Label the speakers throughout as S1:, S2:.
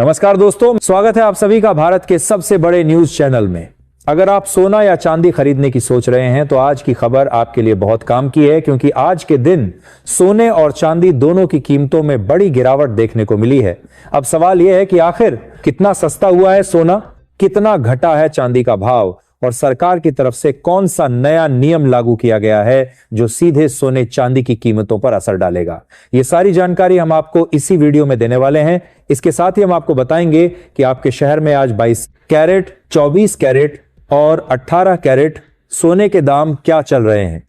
S1: नमस्कार दोस्तों, स्वागत है आप सभी का भारत के सबसे बड़े न्यूज चैनल में। अगर आप सोना या चांदी खरीदने की सोच रहे हैं तो आज की खबर आपके लिए बहुत काम की है, क्योंकि आज के दिन सोने और चांदी दोनों की कीमतों में बड़ी गिरावट देखने को मिली है। अब सवाल यह है कि आखिर कितना सस्ता हुआ है सोना, कितना घटा है चांदी का भाव और सरकार की तरफ से कौन सा नया नियम लागू किया गया है जो सीधे सोने चांदी की कीमतों पर असर डालेगा। ये सारी जानकारी हम आपको इसी वीडियो में देने वाले हैं। इसके साथ ही हम आपको बताएंगे कि आपके शहर में आज 22 कैरेट, 24 कैरेट और 18 कैरेट सोने के दाम क्या चल रहे हैं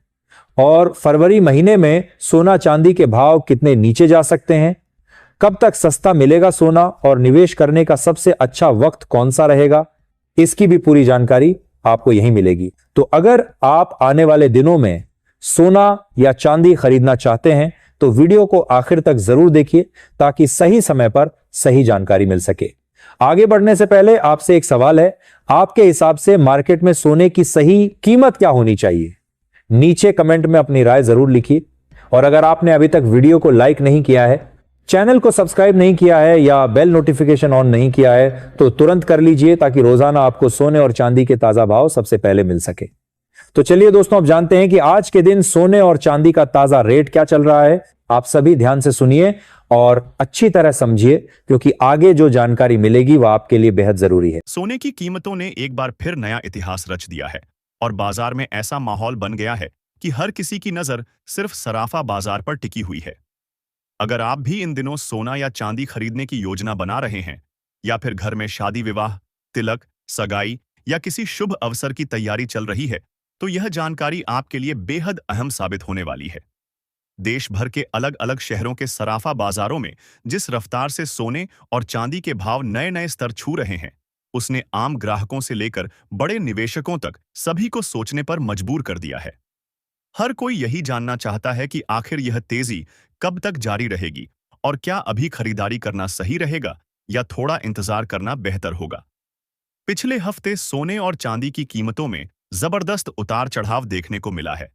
S1: और फरवरी महीने में सोना चांदी के भाव कितने नीचे जा सकते हैं, कब तक सस्ता मिलेगा सोना और निवेश करने का सबसे अच्छा वक्त कौन सा रहेगा, इसकी भी पूरी जानकारी आपको यहीं मिलेगी। तो अगर आप आने वाले दिनों में सोना या चांदी खरीदना चाहते हैं तो वीडियो को आखिर तक जरूर देखिए ताकि सही समय पर सही जानकारी मिल सके। आगे बढ़ने से पहले आपसे एक सवाल है, आपके हिसाब से मार्केट में सोने की सही कीमत क्या होनी चाहिए? नीचे कमेंट में अपनी राय जरूर लिखिए। और अगर आपने अभी तक वीडियो को लाइक नहीं किया है, चैनल को सब्सक्राइब नहीं किया है या बेल नोटिफिकेशन ऑन नहीं किया है तो तुरंत कर लीजिए ताकि रोजाना आपको सोने और चांदी के ताजा भाव सबसे पहले मिल सके। तो चलिए दोस्तों, अब जानते हैं कि आज के दिन सोने और चांदी का ताजा रेट क्या चल रहा है। आप सभी ध्यान से सुनिए और अच्छी तरह समझिए, क्योंकि आगे जो जानकारी मिलेगी वह आपके लिए बेहद जरूरी है।
S2: सोने की कीमतों ने एक बार फिर नया इतिहास रच दिया है और बाजार में ऐसा माहौल बन गया है कि हर किसी की नजर सिर्फ सराफा बाजार पर टिकी हुई है। अगर आप भी इन दिनों सोना या चांदी खरीदने की योजना बना रहे हैं या फिर घर में शादी विवाह, तिलक, सगाई या किसी शुभ अवसर की तैयारी चल रही है तो यह जानकारी आपके लिए बेहद अहम साबित होने वाली है। देश भर के अलग अलग शहरों के सराफा बाजारों में जिस रफ्तार से सोने और चांदी के भाव नए नए स्तर छू रहे हैं, उसने आम ग्राहकों से लेकर बड़े निवेशकों तक सभी को सोचने पर मजबूर कर दिया है। हर कोई यही जानना चाहता है कि आखिर यह तेजी कब तक जारी रहेगी और क्या अभी खरीदारी करना सही रहेगा या थोड़ा इंतजार करना बेहतर होगा। पिछले हफ्ते सोने और चांदी की कीमतों में जबरदस्त उतार चढ़ाव देखने को मिला है।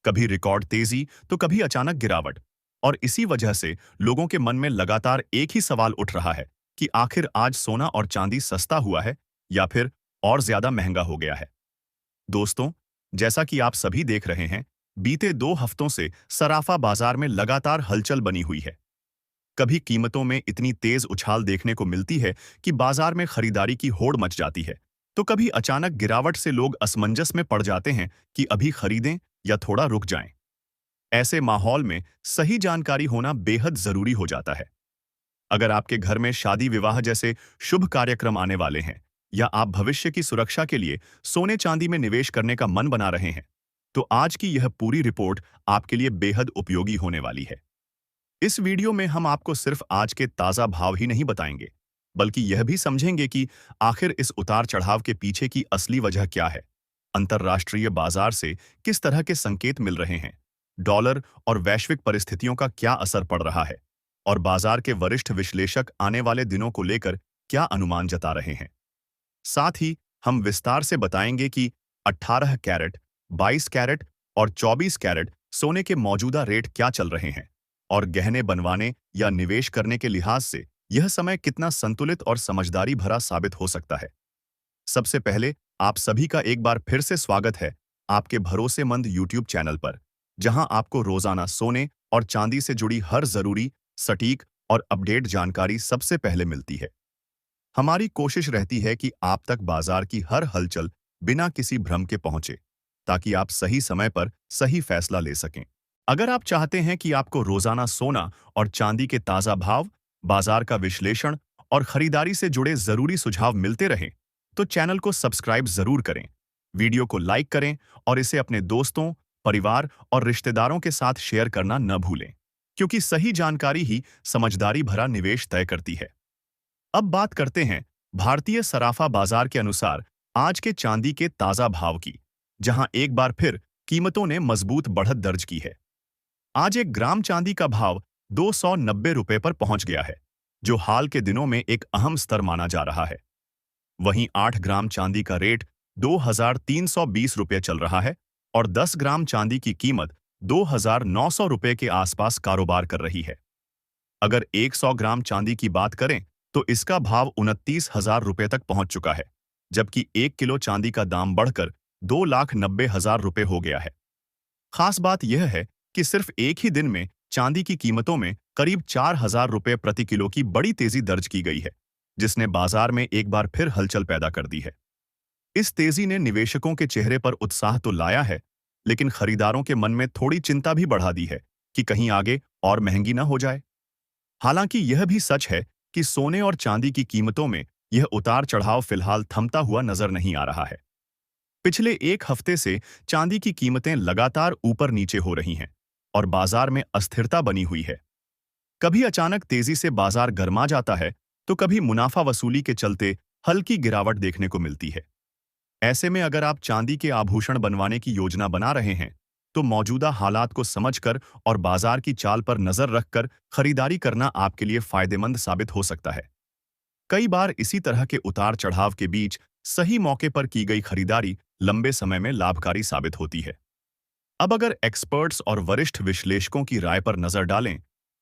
S2: कभी रिकॉर्ड तेजी तो कभी अचानक गिरावट, और इसी वजह से लोगों के मन में लगातार एक ही सवाल उठ रहा है कि आखिर आज सोना और चांदी सस्ता हुआ है या फिर और ज्यादा महंगा हो गया है। दोस्तों, जैसा कि आप सभी देख रहे हैं, बीते 2 हफ्तों से सराफा बाजार में लगातार हलचल बनी हुई है। कभी कीमतों में इतनी तेज उछाल देखने को मिलती है कि बाजार में खरीदारी की होड़ मच जाती है, तो कभी अचानक गिरावट से लोग असमंजस में पड़ जाते हैं कि अभी खरीदें या थोड़ा रुक जाएं। ऐसे माहौल में सही जानकारी होना बेहद जरूरी हो जाता है। अगर आपके घर में शादी विवाह जैसे शुभ कार्यक्रम आने वाले हैं या आप भविष्य की सुरक्षा के लिए सोने चांदी में निवेश करने का मन बना रहे हैं, तो आज की यह पूरी रिपोर्ट आपके लिए बेहद उपयोगी होने वाली है। इस वीडियो में हम आपको सिर्फ आज के ताजा भाव ही नहीं बताएंगे, बल्कि यह भी समझेंगे कि आखिर इस उतार चढ़ाव के पीछे की असली वजह क्या है, अंतर्राष्ट्रीय बाजार से किस तरह के संकेत मिल रहे हैं, डॉलर और वैश्विक परिस्थितियों का क्या असर पड़ रहा है, और बाजार के वरिष्ठ विश्लेषक आने वाले दिनों को लेकर क्या अनुमान जता रहे हैं। साथ ही हम विस्तार से बताएंगे कि 18 कैरेट, 22 कैरेट और 24 कैरेट सोने के मौजूदा रेट क्या चल रहे हैं और गहने बनवाने या निवेश करने के लिहाज से यह समय कितना संतुलित और समझदारी भरा साबित हो सकता है। सबसे पहले आप सभी का एक बार फिर से स्वागत है आपके भरोसेमंद YouTube चैनल पर, जहां आपको रोजाना सोने और चांदी से जुड़ी हर जरूरी, सटीक और अपडेट जानकारी सबसे पहले मिलती है। हमारी कोशिश रहती है कि आप तक बाजार की हर हलचल बिना किसी भ्रम के पहुंचे, ताकि आप सही समय पर सही फैसला ले सकें। अगर आप चाहते हैं कि आपको रोजाना सोना और चांदी के ताजा भाव, बाजार का विश्लेषण और खरीदारी से जुड़े जरूरी सुझाव मिलते रहें, तो चैनल को सब्सक्राइब जरूर करें, वीडियो को लाइक करें और इसे अपने दोस्तों, परिवार और रिश्तेदारों के साथ शेयर करना न भूलें, क्योंकि सही जानकारी ही समझदारी भरा निवेश तय करती है। अब बात करते हैं भारतीय सराफा बाजार के अनुसार आज के चांदी के ताजा भाव की, जहां एक बार फिर कीमतों ने मजबूत बढ़त दर्ज की है। आज 1 ग्राम चांदी का भाव 290 रुपए पर पहुंच गया है, जो हाल के दिनों में एक अहम स्तर माना जा रहा है। वहीं 8 ग्राम चांदी का रेट 2320 रुपए चल रहा है और 10 ग्राम चांदी की कीमत 2900 रुपए के आसपास कारोबार कर रही है। अगर 100 ग्राम चांदी की बात करें तो इसका भाव 29,000 रुपये तक पहुंच चुका है, जबकि 1 किलो चांदी का दाम बढ़कर 2,90,000 रुपये हो गया है। खास बात यह है कि सिर्फ एक ही दिन में चांदी की कीमतों में करीब 4,000 रुपये प्रति किलो की बड़ी तेजी दर्ज की गई है, जिसने बाजार में एक बार फिर हलचल पैदा कर दी है। इस तेजी ने निवेशकों के चेहरे पर उत्साह तो लाया है, लेकिन खरीदारों के मन में थोड़ी चिंता भी बढ़ा दी है कि कहीं आगे और महंगी ना हो जाए। हालांकि यह भी सच है कि सोने और चांदी की कीमतों में यह उतार चढ़ाव फिलहाल थमता हुआ नजर नहीं आ रहा है। पिछले एक हफ्ते से चांदी की कीमतें लगातार ऊपर नीचे हो रही हैं और बाजार में अस्थिरता बनी हुई है। कभी अचानक तेजी से बाजार गर्मा जाता है, तो कभी मुनाफा वसूली के चलते हल्की गिरावट देखने को मिलती है। ऐसे में अगर आप चांदी के आभूषण बनवाने की योजना बना रहे हैं, तो मौजूदा हालात को समझकर और बाजार की चाल पर नजर रखकर खरीदारी करना आपके लिए फायदेमंद साबित हो सकता है। कई बार इसी तरह के उतार चढ़ाव के बीच सही मौके पर की गई खरीदारी लंबे समय में लाभकारी साबित होती है। अब अगर एक्सपर्ट्स और वरिष्ठ विश्लेषकों की राय पर नजर डालें,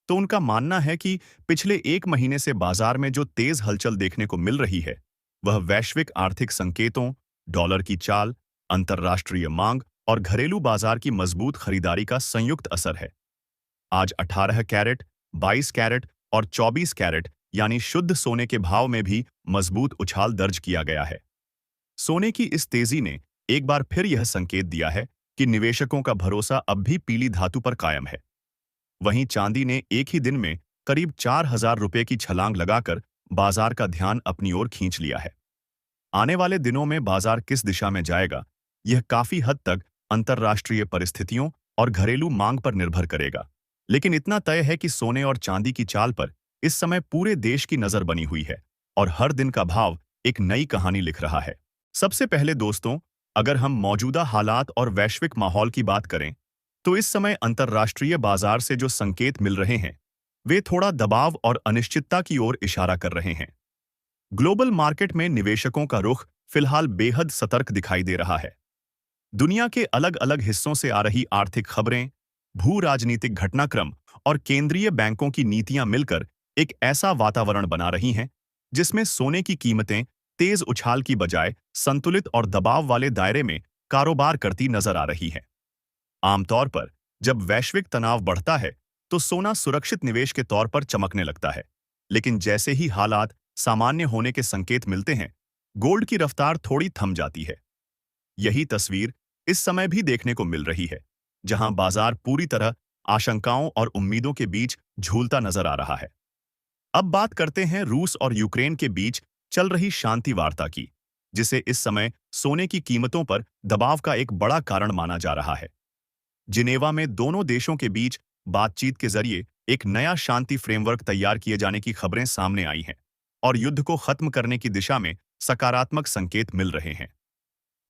S2: तो उनका मानना है कि पिछले एक महीने से बाजार में जो तेज हलचल देखने को मिल रही है, वह वैश्विक आर्थिक संकेतों, डॉलर की चाल, अंतर्राष्ट्रीय मांग और घरेलू बाजार की मजबूत खरीदारी का संयुक्त असर है। आज 18 कैरेट, 22 कैरेट और 24 कैरेट यानी शुद्ध सोने के भाव में भी मजबूत उछाल दर्ज किया गया है। सोने की इस तेजी ने एक बार फिर यह संकेत दिया है कि निवेशकों का भरोसा अब भी पीली धातु पर कायम है। वहीं चांदी ने एक ही दिन में करीब 4,000 रुपये की छलांग लगाकर बाजार का ध्यान अपनी ओर खींच लिया है। आने वाले दिनों में बाजार किस दिशा में जाएगा, यह काफी हद तक अंतर्राष्ट्रीय परिस्थितियों और घरेलू मांग पर निर्भर करेगा। लेकिन इतना तय है कि सोने और चांदी की चाल पर इस समय पूरे देश की नजर बनी हुई है और हर दिन का भाव एक नई कहानी लिख रहा है। सबसे पहले दोस्तों, अगर हम मौजूदा हालात और वैश्विक माहौल की बात करें, तो इस समय अंतर्राष्ट्रीय बाजार से जो संकेत मिल रहे हैं, वे थोड़ा दबाव और अनिश्चितता की ओर इशारा कर रहे हैं। ग्लोबल मार्केट में निवेशकों का रुख फिलहाल बेहद सतर्क दिखाई दे रहा है। दुनिया के अलग अलग हिस्सों से आ रही आर्थिक खबरें, भू राजनीतिक घटनाक्रम और केंद्रीय बैंकों की नीतियां मिलकर एक ऐसा वातावरण बना रही हैं जिसमें सोने की कीमतें तेज उछाल की बजाय संतुलित और दबाव वाले दायरे में कारोबार करती नजर आ रही हैं। आमतौर पर जब वैश्विक तनाव बढ़ता है, तो सोना सुरक्षित निवेश के तौर पर चमकने लगता है, लेकिन जैसे ही हालात सामान्य होने के संकेत मिलते हैं, गोल्ड की रफ्तार थोड़ी थम जाती है। यही तस्वीर इस समय भी देखने को मिल रही है, जहां बाजार पूरी तरह आशंकाओं और उम्मीदों के बीच झूलता नजर आ रहा है। अब बात करते हैं रूस और यूक्रेन के बीच चल रही शांति वार्ता की, जिसे इस समय सोने की कीमतों पर दबाव का एक बड़ा कारण माना जा रहा है। जिनेवा में दोनों देशों के बीच बातचीत के जरिए एक नया शांति फ्रेमवर्क तैयार किए जाने की खबरें सामने आई हैं और युद्ध को खत्म करने की दिशा में सकारात्मक संकेत मिल रहे हैं।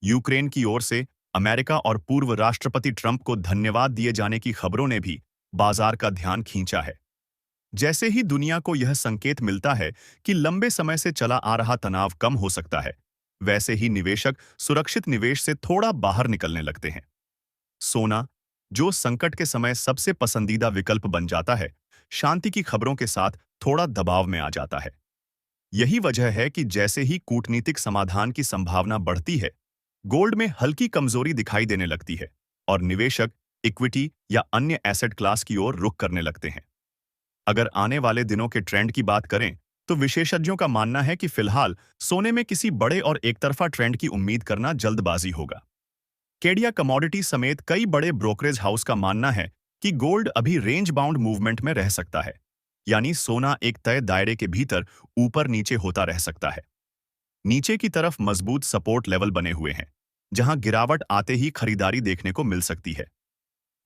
S2: यूक्रेन की ओर से अमेरिका और पूर्व राष्ट्रपति ट्रंप को धन्यवाद दिए जाने की खबरों ने भी बाजार का ध्यान खींचा है। जैसे ही दुनिया को यह संकेत मिलता है कि लंबे समय से चला आ रहा तनाव कम हो सकता है, वैसे ही निवेशक सुरक्षित निवेश से थोड़ा बाहर निकलने लगते हैं। सोना, जो संकट के समय सबसे पसंदीदा विकल्प बन जाता है, शांति की खबरों के साथ थोड़ा दबाव में आ जाता है। यही वजह है कि जैसे ही कूटनीतिक समाधान की संभावना बढ़ती है, गोल्ड में हल्की कमजोरी दिखाई देने लगती है और निवेशक इक्विटी या अन्य एसेट क्लास की ओर रुख करने लगते हैं। अगर आने वाले दिनों के ट्रेंड की बात करें, तो विशेषज्ञों का मानना है कि फिलहाल सोने में किसी बड़े और एकतरफा ट्रेंड की उम्मीद करना जल्दबाजी होगा। केडिया कमोडिटी समेत कई बड़े ब्रोकरेज हाउस का मानना है कि गोल्ड अभी रेंज बाउंड मूवमेंट में रह सकता है, यानी सोना एक तय दायरे के भीतर ऊपर नीचे होता रह सकता है। नीचे की तरफ मजबूत सपोर्ट लेवल बने हुए हैं, जहां गिरावट आते ही खरीदारी देखने को मिल सकती है।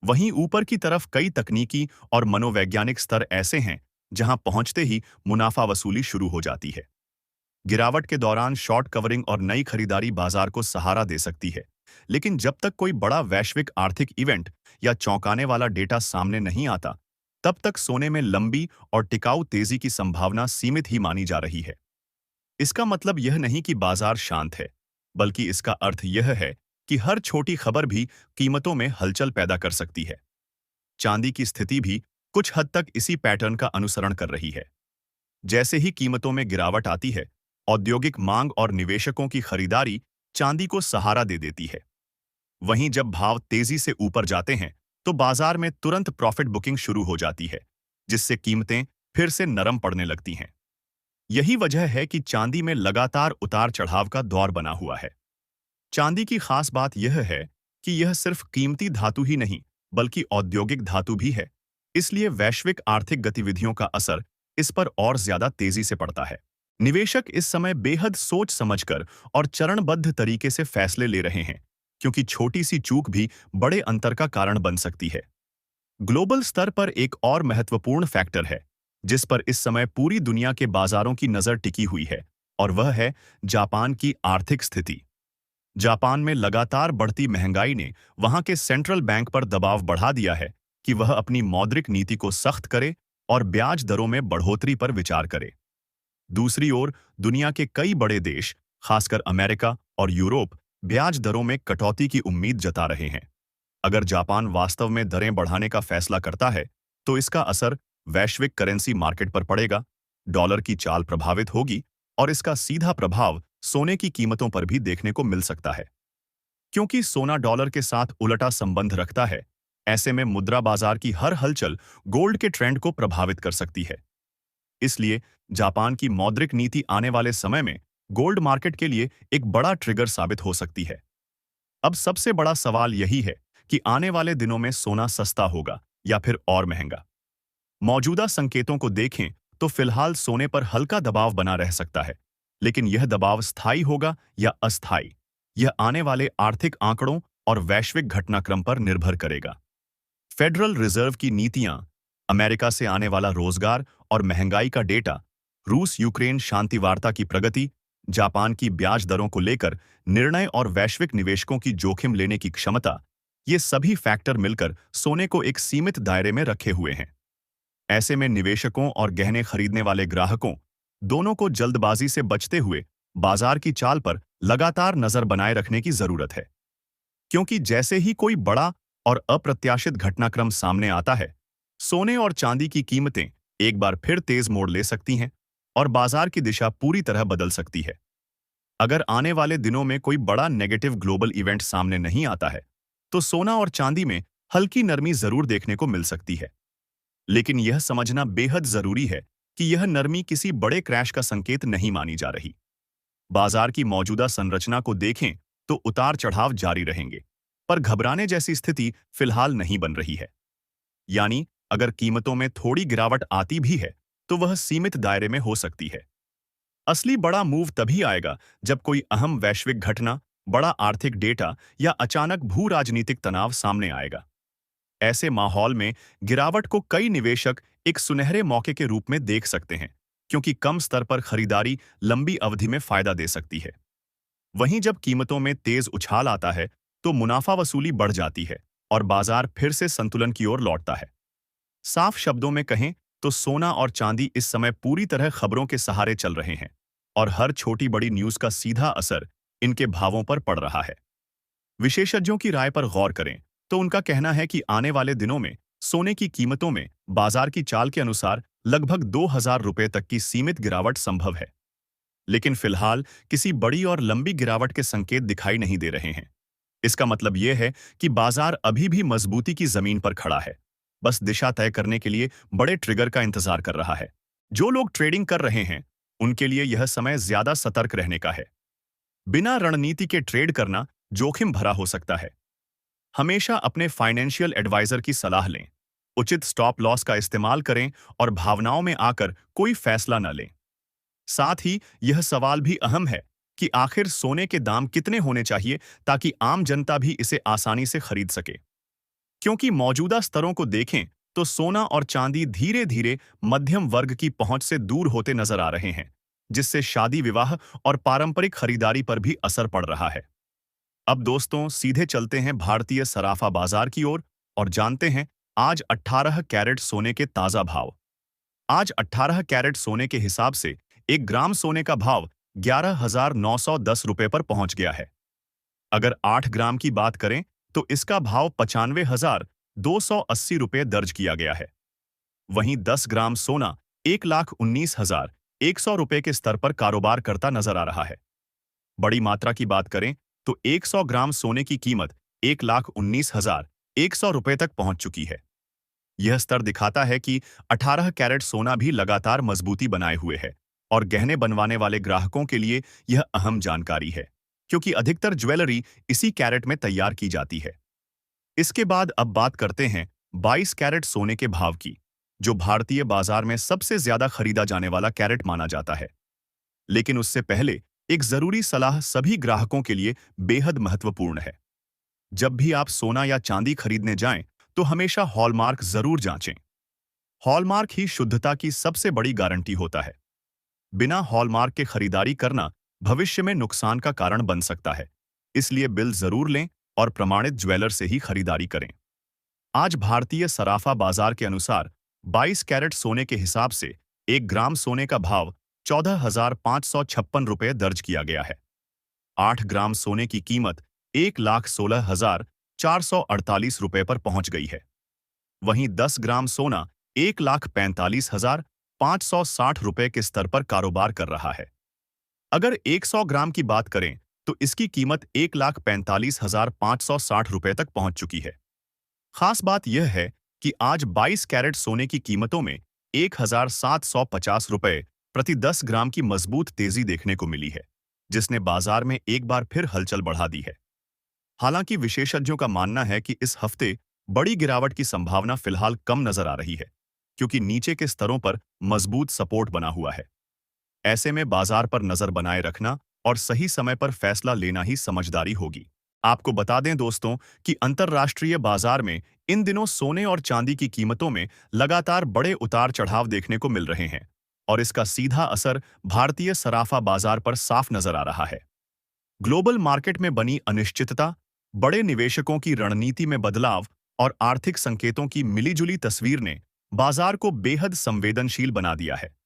S2: वहीं ऊपर की तरफ कई तकनीकी और मनोवैज्ञानिक स्तर ऐसे हैं जहां पहुंचते ही मुनाफा वसूली शुरू हो जाती है। गिरावट के दौरान शॉर्ट कवरिंग और नई खरीदारी बाजार को सहारा दे सकती है, लेकिन जब तक कोई बड़ा वैश्विक आर्थिक इवेंट या चौंकाने वाला डेटा सामने नहीं आता, तब तक सोने में लंबी और टिकाऊ तेजी की संभावना सीमित ही मानी जा रही है। इसका मतलब यह नहीं कि बाजार शांत है, बल्कि इसका अर्थ यह है कि हर छोटी खबर भी कीमतों में हलचल पैदा कर सकती है। चांदी की स्थिति भी कुछ हद तक इसी पैटर्न का अनुसरण कर रही है। जैसे ही कीमतों में गिरावट आती है, औद्योगिक मांग और निवेशकों की खरीदारी चांदी को सहारा दे देती है। वहीं जब भाव तेजी से ऊपर जाते हैं, तो बाजार में तुरंत प्रॉफिट बुकिंग शुरू हो जाती है, जिससे कीमतें फिर से नरम पड़ने लगती हैं। यही वजह है कि चांदी में लगातार उतार चढ़ाव का दौर बना हुआ है। चांदी की खास बात यह है कि यह सिर्फ कीमती धातु ही नहीं, बल्कि औद्योगिक धातु भी है। इसलिए वैश्विक आर्थिक गतिविधियों का असर इस पर और ज्यादा तेजी से पड़ता है। निवेशक इस समय बेहद सोच समझकर और चरणबद्ध तरीके से फैसले ले रहे हैं, क्योंकि छोटी सी चूक भी बड़े अंतर का कारण बन सकती है। ग्लोबल स्तर पर एक और महत्वपूर्ण फैक्टर है, जिस पर इस समय पूरी दुनिया के बाजारों की नजर टिकी हुई है, और वह है जापान की आर्थिक स्थिति। जापान में लगातार बढ़ती महंगाई ने वहां के सेंट्रल बैंक पर दबाव बढ़ा दिया है कि वह अपनी मौद्रिक नीति को सख्त करे और ब्याज दरों में बढ़ोतरी पर विचार करे। दूसरी ओर दुनिया के कई बड़े देश, खासकर अमेरिका और यूरोप, ब्याज दरों में कटौती की उम्मीद जता रहे हैं। अगर जापान वास्तव में दरें बढ़ाने का फैसला करता है, तो इसका असर वैश्विक करेंसी मार्केट पर पड़ेगा, डॉलर की चाल प्रभावित होगी और इसका सीधा प्रभाव सोने की कीमतों पर भी देखने को मिल सकता है। क्योंकि सोना डॉलर के साथ उलटा संबंध रखता है, ऐसे में मुद्रा बाजार की हर हलचल गोल्ड के ट्रेंड को प्रभावित कर सकती है। इसलिए जापान की मौद्रिक नीति आने वाले समय में गोल्ड मार्केट के लिए एक बड़ा ट्रिगर साबित हो सकती है। अब सबसे बड़ा सवाल यही है कि आने वाले दिनों में सोना सस्ता होगा या फिर और महंगा। मौजूदा संकेतों को देखें तो फिलहाल सोने पर हल्का दबाव बना रह सकता है, लेकिन यह दबाव स्थायी होगा या अस्थायी, यह आने वाले आर्थिक आंकड़ों और वैश्विक घटनाक्रम पर निर्भर करेगा। फेडरल रिजर्व की नीतियां, अमेरिका से आने वाला रोजगार और महंगाई का डेटा, रूस यूक्रेन शांति वार्ता की प्रगति, जापान की ब्याज दरों को लेकर निर्णय और वैश्विक निवेशकों की जोखिम लेने की क्षमता, ये सभी फैक्टर मिलकर सोने को एक सीमित दायरे में रखे हुए हैं। ऐसे में निवेशकों और गहने खरीदने वाले ग्राहकों दोनों को जल्दबाजी से बचते हुए बाजार की चाल पर लगातार नजर बनाए रखने की जरूरत है। क्योंकि जैसे ही कोई बड़ा और अप्रत्याशित घटनाक्रम सामने आता है, सोने और चांदी की कीमतें एक बार फिर तेज मोड़ ले सकती हैं और बाजार की दिशा पूरी तरह बदल सकती है। अगर आने वाले दिनों में कोई बड़ा नेगेटिव ग्लोबल इवेंट सामने नहीं आता है, तो सोना और चांदी में हल्की नरमी जरूर देखने को मिल सकती है। लेकिन यह समझना बेहद जरूरी है कि यह नरमी किसी बड़े क्रैश का संकेत नहीं मानी जा रही। बाजार की मौजूदा संरचना को देखें तो उतार चढ़ाव जारी रहेंगे, पर घबराने जैसी स्थिति फिलहाल नहीं बन रही है। यानी अगर कीमतों में थोड़ी गिरावट आती भी है, तो वह सीमित दायरे में हो सकती है। असली बड़ा मूव तभी आएगा जब कोई अहम वैश्विक घटना, बड़ा आर्थिक डेटा या अचानक भू राजनीतिक तनाव सामने आएगा। ऐसे माहौल में गिरावट को कई निवेशक एक सुनहरे मौके के रूप में देख सकते हैं, क्योंकि कम स्तर पर खरीदारी लंबी अवधि में फायदा दे सकती है। वहीं जब कीमतों में तेज उछाल आता है, तो मुनाफा वसूली बढ़ जाती है और बाजार फिर से संतुलन की ओर लौटता है। साफ शब्दों में कहें तो सोना और चांदी इस समय पूरी तरह खबरों के सहारे चल रहे हैं, और हर छोटी बड़ी न्यूज का सीधा असर इनके भावों पर पड़ रहा है। विशेषज्ञों की राय पर गौर करें तो उनका कहना है कि आने वाले दिनों में सोने की कीमतों में बाजार की चाल के अनुसार लगभग 2000 रुपए तक की सीमित गिरावट संभव है। लेकिन फिलहाल किसी बड़ी और लंबी गिरावट के संकेत दिखाई नहीं दे रहे हैं। इसका मतलब यह है कि बाजार अभी भी मजबूती की जमीन पर खड़ा है, बस दिशा तय करने के लिए बड़े ट्रिगर का इंतजार कर रहा है। जो लोग ट्रेडिंग कर रहे हैं, उनके लिए यह समय ज्यादा सतर्क रहने का है। बिना रणनीति के ट्रेड करना जोखिम भरा हो सकता है। हमेशा अपने फाइनेंशियल एडवाइजर की सलाह लें, उचित स्टॉप लॉस का इस्तेमाल करें और भावनाओं में आकर कोई फैसला न लें। साथ ही यह सवाल भी अहम है कि आखिर सोने के दाम कितने होने चाहिए ताकि आम जनता भी इसे आसानी से खरीद सके। क्योंकि मौजूदा स्तरों को देखें तो सोना और चांदी धीरे धीरे मध्यम वर्ग की पहुंच से दूर होते नजर आ रहे हैं, जिससे शादी विवाह और पारंपरिक खरीदारी पर भी असर पड़ रहा है। अब दोस्तों सीधे चलते हैं भारतीय सराफा बाजार की ओर और जानते हैं आज 18 कैरेट सोने के ताजा भाव। आज 18 कैरेट सोने के हिसाब से 1 ग्राम सोने का भाव 11,910 रुपए पर पहुंच गया है। अगर 8 ग्राम की बात करें तो इसका भाव 95,280 रुपए दर्ज किया गया है। वहीं 10 ग्राम सोना 1,19,100 रुपए के स्तर पर कारोबार करता नजर आ रहा है। बड़ी मात्रा की बात करें तो 100 ग्राम सोने की कीमत 1,19,100 रुपए तक पहुंच चुकी है। यह स्तर दिखाता है कि 18 कैरेट सोना भी लगातार मजबूती बनाए हुए है और गहने बनवाने वाले ग्राहकों के लिए यह अहम जानकारी है, क्योंकि अधिकतर ज्वेलरी इसी कैरेट में तैयार की जाती है। इसके बाद अब बात करते हैं 22 कैरेट सोने के भाव की, जो भारतीय बाजार में सबसे ज्यादा खरीदा जाने वाला कैरेट माना जाता है। लेकिन उससे पहले एक जरूरी सलाह सभी ग्राहकों के लिए बेहद महत्वपूर्ण है। जब भी आप सोना या चांदी खरीदने जाएं, तो हमेशा हॉलमार्क जरूर जांचें। हॉलमार्क ही शुद्धता की सबसे बड़ी गारंटी होता है। बिना हॉलमार्क के खरीदारी करना भविष्य में नुकसान का कारण बन सकता है। इसलिए बिल जरूर लें और प्रमाणित ज्वेलर से ही खरीदारी करें। आज भारतीय सराफा बाजार के अनुसार 22 कैरेट सोने के हिसाब से 1 ग्राम सोने का भाव 14,556 रुपये दर्ज किया गया है। 8 ग्राम सोने की कीमत 1,16,448 रुपये पर पहुंच गई है। वहीं 10 ग्राम सोना 1,45,560 रुपये के स्तर पर कारोबार कर रहा है। अगर 100 ग्राम की बात करें तो इसकी कीमत 1,45,560 रुपये तक पहुंच चुकी है। खास बात यह है कि आज 22 कैरेट सोने की कीमतों में 1,750 रुपये प्रति 10 ग्राम की मजबूत तेजी देखने को मिली है, जिसने बाजार में एक बार फिर हलचल बढ़ा दी है। हालांकि विशेषज्ञों का मानना है कि इस हफ्ते बड़ी गिरावट की संभावना फिलहाल कम नजर आ रही है, क्योंकि नीचे के स्तरों पर मजबूत सपोर्ट बना हुआ है। ऐसे में बाजार पर नजर बनाए रखना और सही समय पर फैसला लेना ही समझदारी होगी। आपको बता दें दोस्तों कि अंतर्राष्ट्रीय बाजार में इन दिनों सोने और चांदी की कीमतों में लगातार बड़े उतार चढ़ाव देखने को मिल रहे हैं और इसका सीधा असर भारतीय सराफा बाजार पर साफ नजर आ रहा है। ग्लोबल मार्केट में बनी अनिश्चितता, बड़े निवेशकों की रणनीति में बदलाव और आर्थिक संकेतों की मिलीजुली तस्वीर ने बाजार को बेहद संवेदनशील बना दिया है।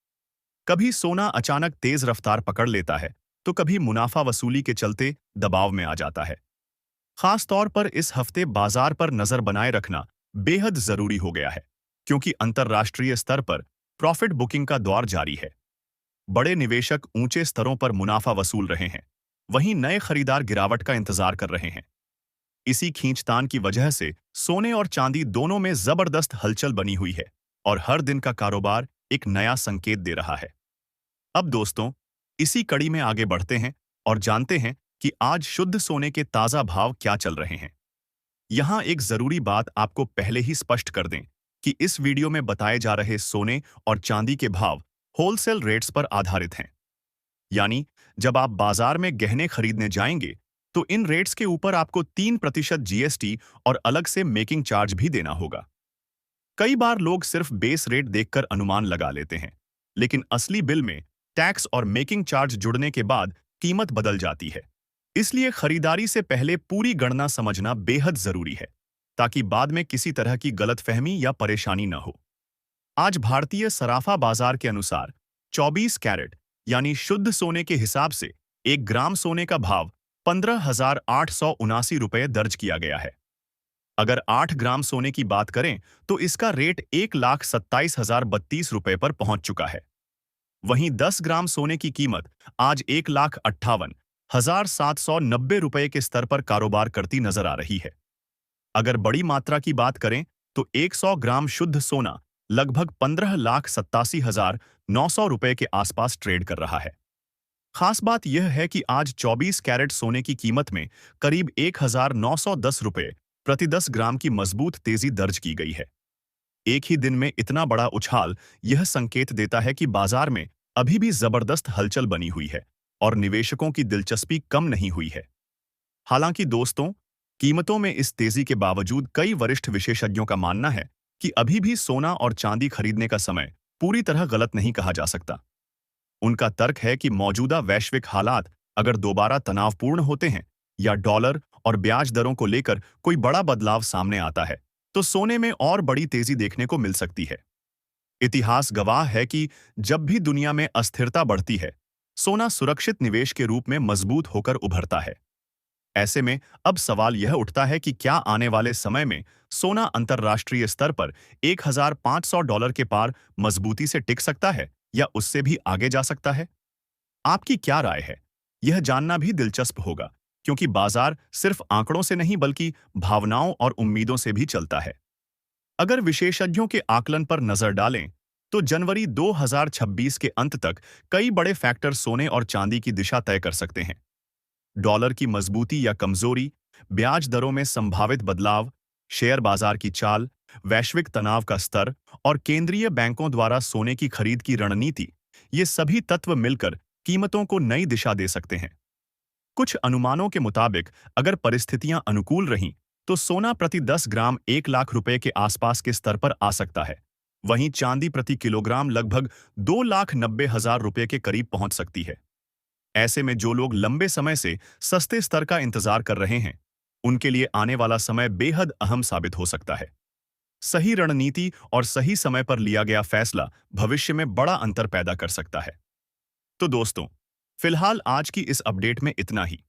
S2: कभी सोना अचानक तेज रफ्तार पकड़ लेता है, तो कभी मुनाफा वसूली के चलते दबाव में आ जाता है। खास तौर पर इस हफ्ते बाजार पर नजर बनाए रखना बेहद जरूरी हो गया है, क्योंकि अंतर्राष्ट्रीय स्तर पर प्रॉफिट बुकिंग का दौर जारी है। बड़े निवेशक ऊंचे स्तरों पर मुनाफा वसूल रहे हैं, वहीं नए खरीदार गिरावट का इंतजार कर रहे हैं। इसी खींचतान की वजह से सोने और चांदी दोनों में जबरदस्त हलचल बनी हुई है और हर दिन का कारोबार एक नया संकेत दे रहा है। अब दोस्तों, इसी कड़ी में आगे बढ़ते हैं और जानते हैं कि आज शुद्ध सोने के ताजा भाव क्या चल रहे हैं। यहां एक जरूरी बात आपको पहले ही स्पष्ट कर दें कि इस वीडियो में बताए जा रहे सोने और चांदी के भाव होलसेल रेट्स पर आधारित हैं। यानी जब आप बाजार में गहने खरीदने जाएंगे तो इन रेट्स के ऊपर आपको 3% जीएसटी और अलग से मेकिंग चार्ज भी देना होगा। कई बार लोग सिर्फ बेस रेट देखकर अनुमान लगा लेते हैं, लेकिन असली बिल में टैक्स और मेकिंग चार्ज जुड़ने के बाद कीमत बदल जाती है। इसलिए खरीदारी से पहले पूरी गणना समझना बेहद जरूरी है, ताकि बाद में किसी तरह की गलतफहमी या परेशानी न हो। आज भारतीय सराफा बाजार के अनुसार 24 कैरेट यानी शुद्ध सोने के हिसाब से 1 ग्राम सोने का भाव 15,879 रुपये दर्ज किया गया है। अगर 8 ग्राम सोने की बात करें तो इसका रेट 1,27,032 रुपये पर पहुंच चुका है। वहीं 10 ग्राम सोने की कीमत आज 1,58,790 रुपये के स्तर पर कारोबार करती नजर आ रही है। अगर बड़ी मात्रा की बात करें तो 100 ग्राम शुद्ध सोना लगभग 15,87,900 रुपये के आसपास ट्रेड कर रहा है। खास बात यह है कि आज 24 कैरेट सोने की कीमत में करीब 1,910 रुपये प्रति 10 ग्राम की मजबूत तेजी दर्ज की गई है। एक ही दिन में इतना बड़ा उछाल यह संकेत देता है कि बाजार में अभी भी जबरदस्त हलचल बनी हुई है और निवेशकों की दिलचस्पी कम नहीं हुई है। हालांकि दोस्तों, कीमतों में इस तेजी के बावजूद कई वरिष्ठ विशेषज्ञों का मानना है कि अभी भी सोना और चांदी खरीदने का समय पूरी तरह गलत नहीं कहा जा सकता। उनका तर्क है कि मौजूदा वैश्विक हालात अगर दोबारा तनावपूर्ण होते हैं या डॉलर और ब्याज दरों को लेकर कोई बड़ा बदलाव सामने आता है, तो सोने में और बड़ी तेजी देखने को मिल सकती है। इतिहास गवाह है कि जब भी दुनिया में अस्थिरता बढ़ती है, सोना सुरक्षित निवेश के रूप में मजबूत होकर उभरता है। ऐसे में अब सवाल यह उठता है कि क्या आने वाले समय में सोना अंतर्राष्ट्रीय स्तर पर $1,500 के पार मजबूती से टिक सकता है या उससे भी आगे जा सकता है? आपकी क्या राय है? यह जानना भी दिलचस्प होगा, क्योंकि बाजार सिर्फ आंकड़ों से नहीं बल्कि भावनाओं और उम्मीदों से भी चलता है। अगर विशेषज्ञों के आकलन पर नजर डालें, तो जनवरी 2026 के अंत तक कई बड़े फैक्टर सोने और चांदी की दिशा तय कर सकते हैं। डॉलर की मजबूती या कमजोरी, ब्याज दरों में संभावित बदलाव, शेयर बाजार की चाल, वैश्विक तनाव का स्तर और केंद्रीय बैंकों द्वारा सोने की खरीद की रणनीति, ये सभी तत्व मिलकर कीमतों को नई दिशा दे सकते हैं। कुछ अनुमानों के मुताबिक अगर परिस्थितियां अनुकूल रहीं, तो सोना प्रति 10 ग्राम 1 लाख रुपए के आसपास के स्तर पर आ सकता है। वहीं चांदी प्रति किलोग्राम लगभग 2,90,000 रुपए के करीब पहुंच सकती है। ऐसे में जो लोग लंबे समय से सस्ते स्तर का इंतजार कर रहे हैं, उनके लिए आने वाला समय बेहद अहम साबित हो सकता है। सही रणनीति और सही समय पर लिया गया फैसला भविष्य में बड़ा अंतर पैदा कर सकता है। तो दोस्तों, फिलहाल आज की इस अपडेट में इतना ही।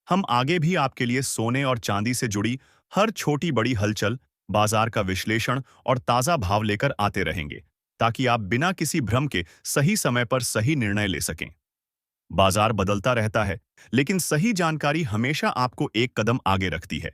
S2: हम आगे भी आपके लिए सोने और चांदी से जुड़ी हर छोटी बड़ी हलचल, बाजार का विश्लेषण और ताजा भाव लेकर आते रहेंगे, ताकि आप बिना किसी भ्रम के सही समय पर सही निर्णय ले सकें। बाजार बदलता रहता है, लेकिन सही जानकारी हमेशा आपको एक कदम आगे रखती है।